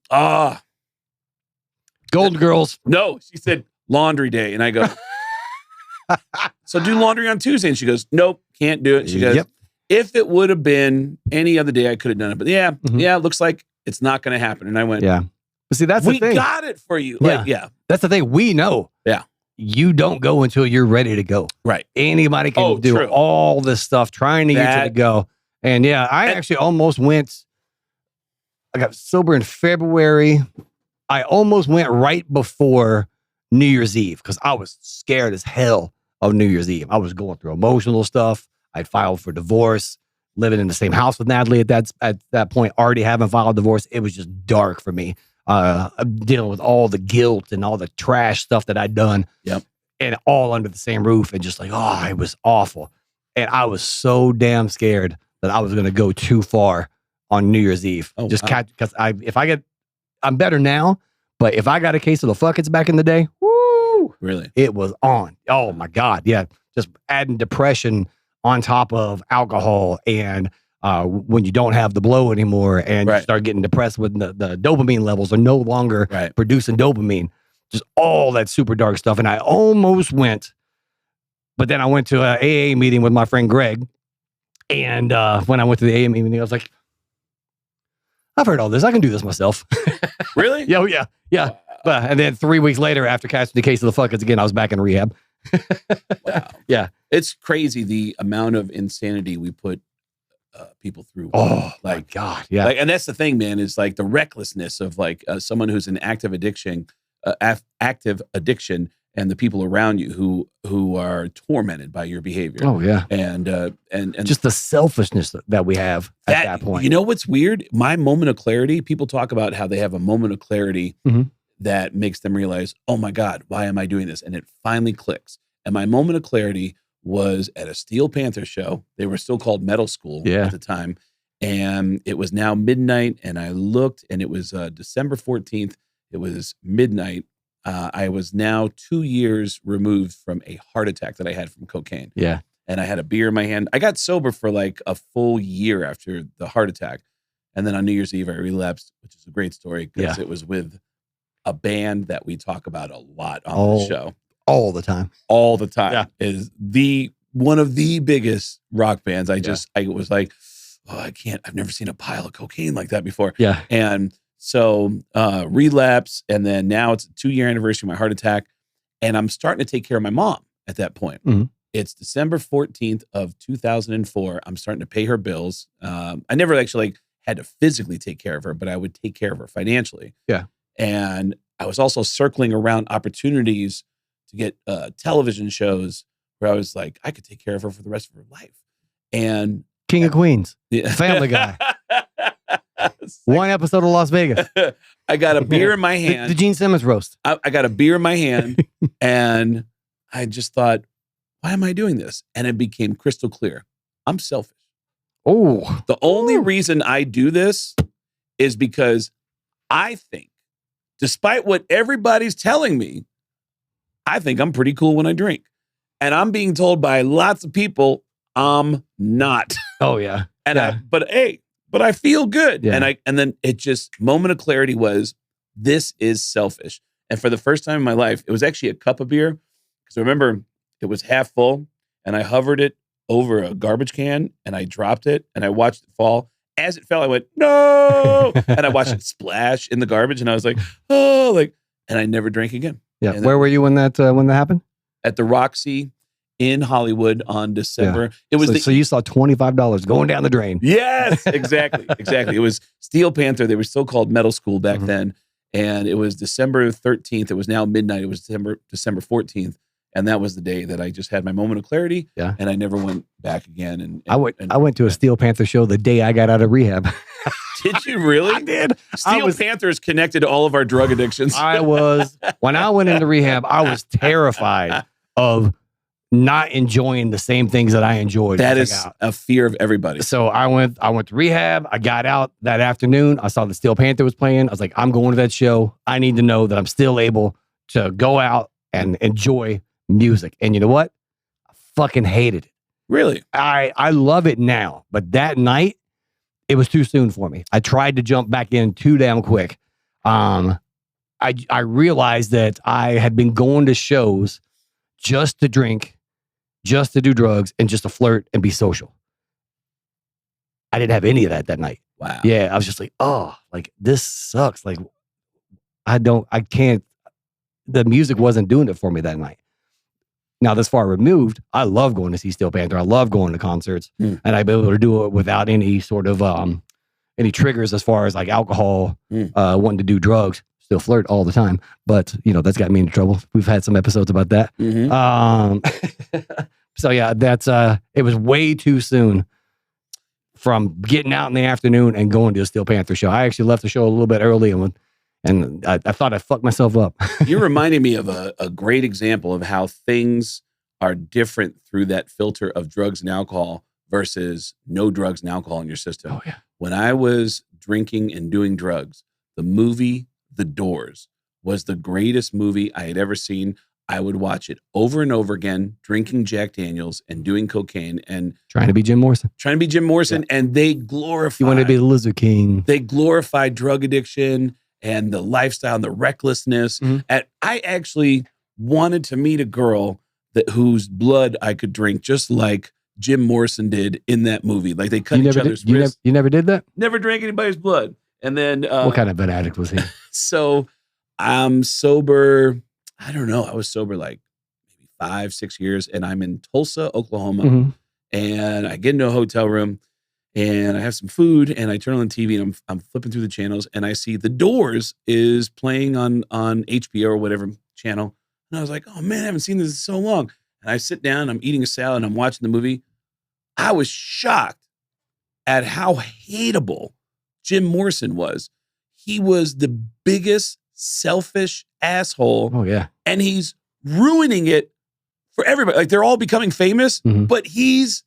Golden Girls. No, she said laundry day, and I go, so do laundry on Tuesday, and she goes, nope, can't do it. She goes, if it would have been any other day, I could have done it, but it looks like it's not going to happen. And I went, yeah. But see, that's the thing. We got it for you. Yeah. Like, that's the thing. We know. Yeah. You don't go until you're ready to go. Right. Anybody can do all this stuff trying to get you to go. And I actually almost went. I got sober in February. I almost went right before New Year's Eve because I was scared as hell of New Year's Eve. I was going through emotional stuff. I'd filed for divorce, living in the same house with Natalie at that point, already having filed divorce. It was just dark for me. I'm dealing with all the guilt and all the trash stuff that I'd done. Yep. And all under the same roof, and just like, it was awful. And I was so damn scared that I was going to go too far on New Year's Eve. Because I'm better now, but if I got a case of the fuckets back in the day, woo, really, it was on. Oh my God. Yeah. Just adding depression on top of alcohol, and when you don't have the blow anymore, and you start getting depressed when the dopamine levels are no longer producing dopamine, just all that super dark stuff. And I almost went, but then I went to an AA meeting with my friend Greg. And when I went to the AA meeting, I was like, I've heard all this. I can do this myself. Really? Yeah. And then 3 weeks later, after catching the case of the fuckers again, I was back in rehab. Wow. Yeah. It's crazy the amount of insanity we put people through. Oh, my God. Yeah. And that's the thing, man, is like the recklessness of like someone who's in active addiction, and the people around you who are tormented by your behavior. Oh, yeah. And just the selfishness that we have at that point. You know what's weird? My moment of clarity, people talk about how they have a moment of clarity that makes them realize, oh my God, why am I doing this? And it finally clicks. And my moment of clarity was at a Steel Panther show. They were still called Metal School at the time. And it was now midnight, and I looked, and it was December 14th. It was midnight. I was now 2 years removed from a heart attack that I had from cocaine. Yeah. And I had a beer in my hand. I got sober for like a full year after the heart attack. And then on New Year's Eve, I relapsed, which is a great story because it was with a band that we talk about a lot on the show. All the time. All the time. Yeah. Is one of the biggest rock bands. I was like, I've never seen a pile of cocaine like that before. Yeah. And so relapse, and then now it's a 2-year anniversary of my heart attack, and I'm starting to take care of my mom at that point. Mm-hmm. It's December 14th of 2004. I'm starting to pay her bills. I never actually had to physically take care of her, but I would take care of her financially. Yeah. And I was also circling around opportunities to get television shows where I was like, I could take care of her for the rest of her life. And King of Queens, Family Guy. One episode of Las Vegas. I got a beer in my hand. The Gene Simmons roast. I got a beer in my hand, and I just thought, why am I doing this? And it became crystal clear. I'm selfish. Oh. The only reason I do this is because I think, despite what everybody's telling me, I think I'm pretty cool when I drink. And I'm being told by lots of people I'm not. Oh, yeah. But I feel good. Yeah. And then it just, moment of clarity was, this is selfish. And for the first time in my life, it was actually a cup of beer. Because remember, it was half full, and I hovered it over a garbage can, and I dropped it, and I watched it fall. As it fell, I went, no! And I watched it splash in the garbage, and I was like, and I never drank again. Yeah. Where were you when that happened? At the Roxy in Hollywood on December. Yeah. It was so you saw $25 going down the drain. Yes, exactly. It was Steel Panther. They were still called Metal School back then. And it was December 13th. It was now midnight. It was December 14th. And that was the day that I just had my moment of clarity. Yeah. And I never went back again. And I went to a Steel Panther show the day I got out of rehab. Did you really? I did. Steel Panther is connected to all of our drug addictions. When I went into rehab, I was terrified of not enjoying the same things that I enjoyed. That is a fear of everybody. So I went to rehab. I got out that afternoon. I saw the Steel Panther was playing. I was like, I'm going to that show. I need to know that I'm still able to go out and enjoy music. And you know what? I fucking hated it. Really? I love it now. But that night, it was too soon for me. I tried to jump back in too damn quick. I realized that I had been going to shows just to drink, just to do drugs, and just to flirt and be social. I didn't have any of that night. Wow. Yeah, I was just like, oh, like this sucks. Like I can't, the music wasn't doing it for me that night. Now, this far removed, I love going to see Steel Panther. I love going to concerts, and I'd be able to do it without any sort of any triggers as far as like alcohol, wanting to do drugs. Still flirt all the time, but you know that's got me into trouble. We've had some episodes about that. So yeah, that's it was way too soon from getting out in the afternoon and going to a Steel Panther show. I actually left the show a little bit early and I thought I fucked myself up. You're reminding me of a great example of how things are different through that filter of drugs and alcohol versus no drugs and alcohol in your system. Oh, yeah. When I was drinking and doing drugs, the movie The Doors was the greatest movie I had ever seen. I would watch it over and over again, drinking Jack Daniels and doing cocaine and trying to be Jim Morrison. Yeah. And they glorify. You want to be the Lizard King. They glorify drug addiction and the lifestyle and the recklessness. I actually wanted to meet a girl whose blood I could drink, just like Jim Morrison did in that movie. Like they cut each other's wrists. You never did that? Never drank anybody's blood. And then what kind of an addict was he? So I'm sober. I don't know. I was sober like maybe 5-6 years, and I'm in Tulsa, Oklahoma, and I get into a hotel room. And I have some food, and I turn on the TV, and I'm flipping through the channels, and I see The Doors is playing on HBO or whatever channel. And I was like, oh man, I haven't seen this in so long. And I sit down, I'm eating a salad, and I'm watching the movie. I was shocked at how hateable Jim Morrison was. He was the biggest selfish asshole. Oh yeah. And he's ruining it for everybody. Like they're all becoming famous, but he's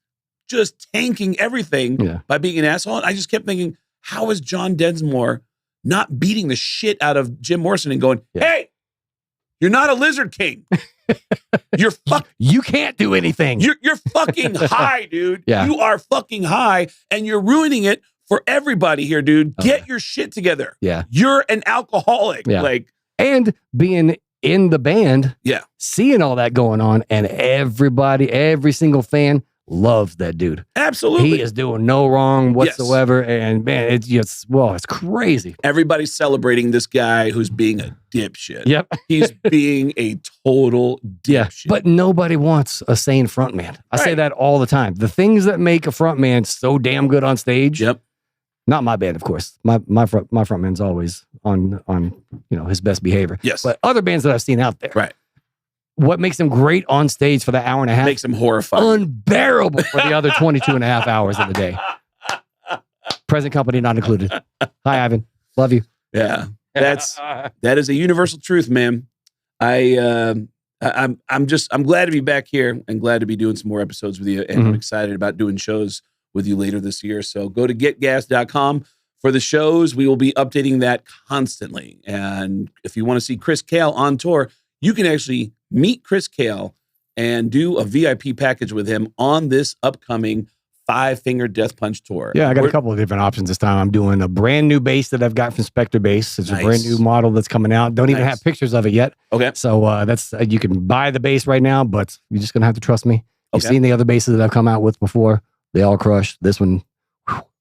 just tanking everything by being an asshole. And I just kept thinking, how is John Densmore not beating the shit out of Jim Morrison and going, hey, you're not a Lizard King. You can't do anything. You're fucking high, dude. Yeah. You are fucking high and you're ruining it for everybody here, dude. Get your shit together. Yeah. You're an alcoholic. Yeah. And being in the band, seeing all that going on, and every single fan loves that dude. Absolutely. He is doing no wrong whatsoever. And man, it's crazy. Everybody's celebrating this guy who's being a dipshit. Yep. He's being a total dipshit. But nobody wants a sane frontman. I say that all the time. The things that make a frontman so damn good on stage. Yep. Not my band, of course. My frontman's always on his best behavior. Yes. But other bands that I've seen out there. Right. What makes him great on stage for that hour and a half makes him horrifying. Unbearable for the other 22 and a half hours of the day. Present company not included. Hi, Ivan. Love you. Yeah. That is a universal truth, man. I'm glad to be back here and glad to be doing some more episodes with you. And I'm excited about doing shows with you later this year. So go to getgas.com for the shows. We will be updating that constantly. And if you want to see Chris Kale on tour, you can actually meet Chris Kale and do a VIP package with him on this upcoming 5 Finger Death Punch tour. Yeah, I got a couple of different options this time. I'm doing a brand new bass that I've got from Spectre Bass. It's a brand new model that's coming out. Don't even have pictures of it yet. Okay. So that's you can buy the bass right now, but you're just going to have to trust me. You've seen the other basses that I've come out with before. They all crush. This one,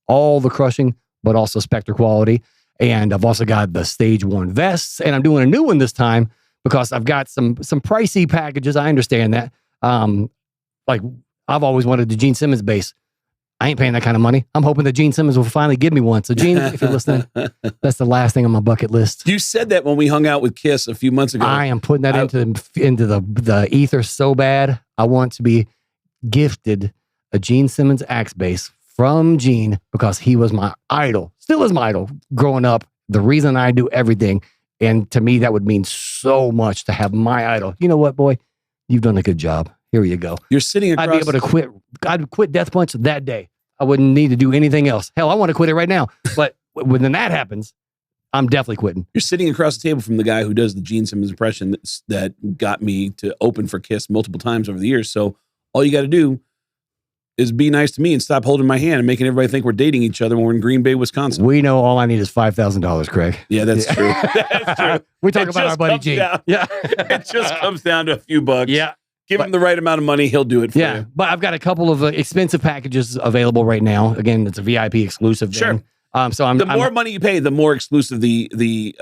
all the crushing, but also Spectre quality. And I've also got the Stage 1 vests, and I'm doing a new one this time because I've got some pricey packages. I understand that. Like I've always wanted the Gene Simmons bass. I ain't paying that kind of money. I'm hoping that Gene Simmons will finally give me one. So Gene, if you're listening, that's the last thing on my bucket list. You said that when we hung out with Kiss a few months ago. I am putting that into the ether so bad. I want to be gifted a Gene Simmons axe bass from Gene because he was my idol. Still is my idol growing up. The reason I do everything. And to me, that would mean so much to have my idol. You know what, boy? You've done a good job. here you go. You're sitting across. I'd be able to quit. I'd quit Death Punch that day. I wouldn't need to do anything else. Hell, I want to quit it right now. But when that happens, I'm definitely quitting. You're sitting across the table from the guy who does the Gene Simmons impression that got me to open for Kiss multiple times over the years. So all you got to do is be nice to me and stop holding my hand and making everybody think we're dating each other when we're in Green Bay, Wisconsin. We know all I need is $5,000, Craig. Yeah, that's true. That's true. We talk about our buddy Gene. Yeah. It just comes down to a few bucks. Yeah. Give him the right amount of money, he'll do it for you. But I've got a couple of expensive packages available right now. Again, it's a VIP exclusive. Sure. So the more money you pay, the more exclusive the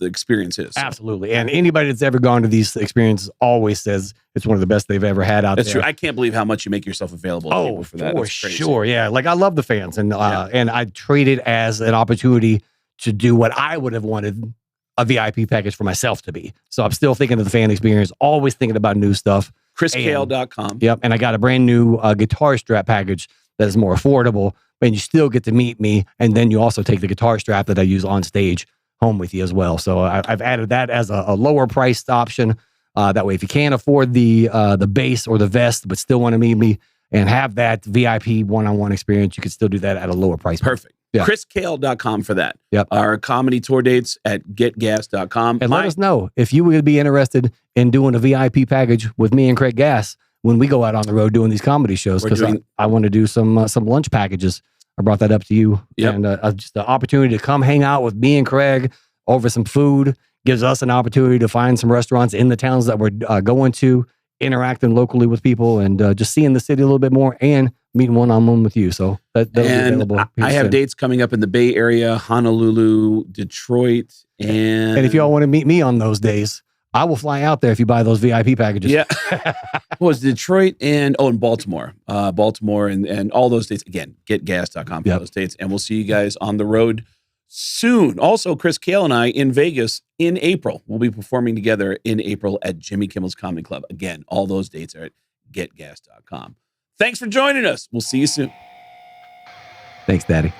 experience is. Absolutely. And anybody that's ever gone to these experiences always says it's one of the best they've ever had out there. That's true. I can't believe how much you make yourself available to people for that. For sure. Yeah. Like I love the fans and I treat it as an opportunity to do what I would have wanted a VIP package for myself to be. So I'm still thinking of the fan experience, always thinking about new stuff. ChrisKale.com. Yep. And I got a brand new guitar strap package that is more affordable, but you still get to meet me. And then you also take the guitar strap that I use on stage home with you as well. So I've added that as a lower priced option. That way, if you can't afford the bass or the vest, but still want to meet me and have that VIP one-on-one experience, you can still do that at a lower price. Perfect. Yeah. ChrisKale.com for that. Yep. Our comedy tour dates at getgas.com. And let us know if you would be interested in doing a VIP package with me and Craig Gass when we go out on the road doing these comedy shows, because I want to do some lunch packages. I brought that up to you. Yep. And just the opportunity to come hang out with me and Craig over some food gives us an opportunity to find some restaurants in the towns that we're going to, interacting locally with people, and just seeing the city a little bit more and meeting one-on-one with you. So that'll be available. I have dates coming up in the Bay Area, Honolulu, Detroit, and if y'all want to meet me on those days, I will fly out there if you buy those VIP packages. Yeah. Was Detroit and Baltimore. Baltimore and all those dates. Again, getgas.com for those dates. And we'll see you guys on the road soon. Also, Chris Kale and I in Vegas in April. We'll be performing together in April at Jimmy Kimmel's Comedy Club. Again, all those dates are at getgas.com. Thanks for joining us. We'll see you soon. Thanks, Daddy.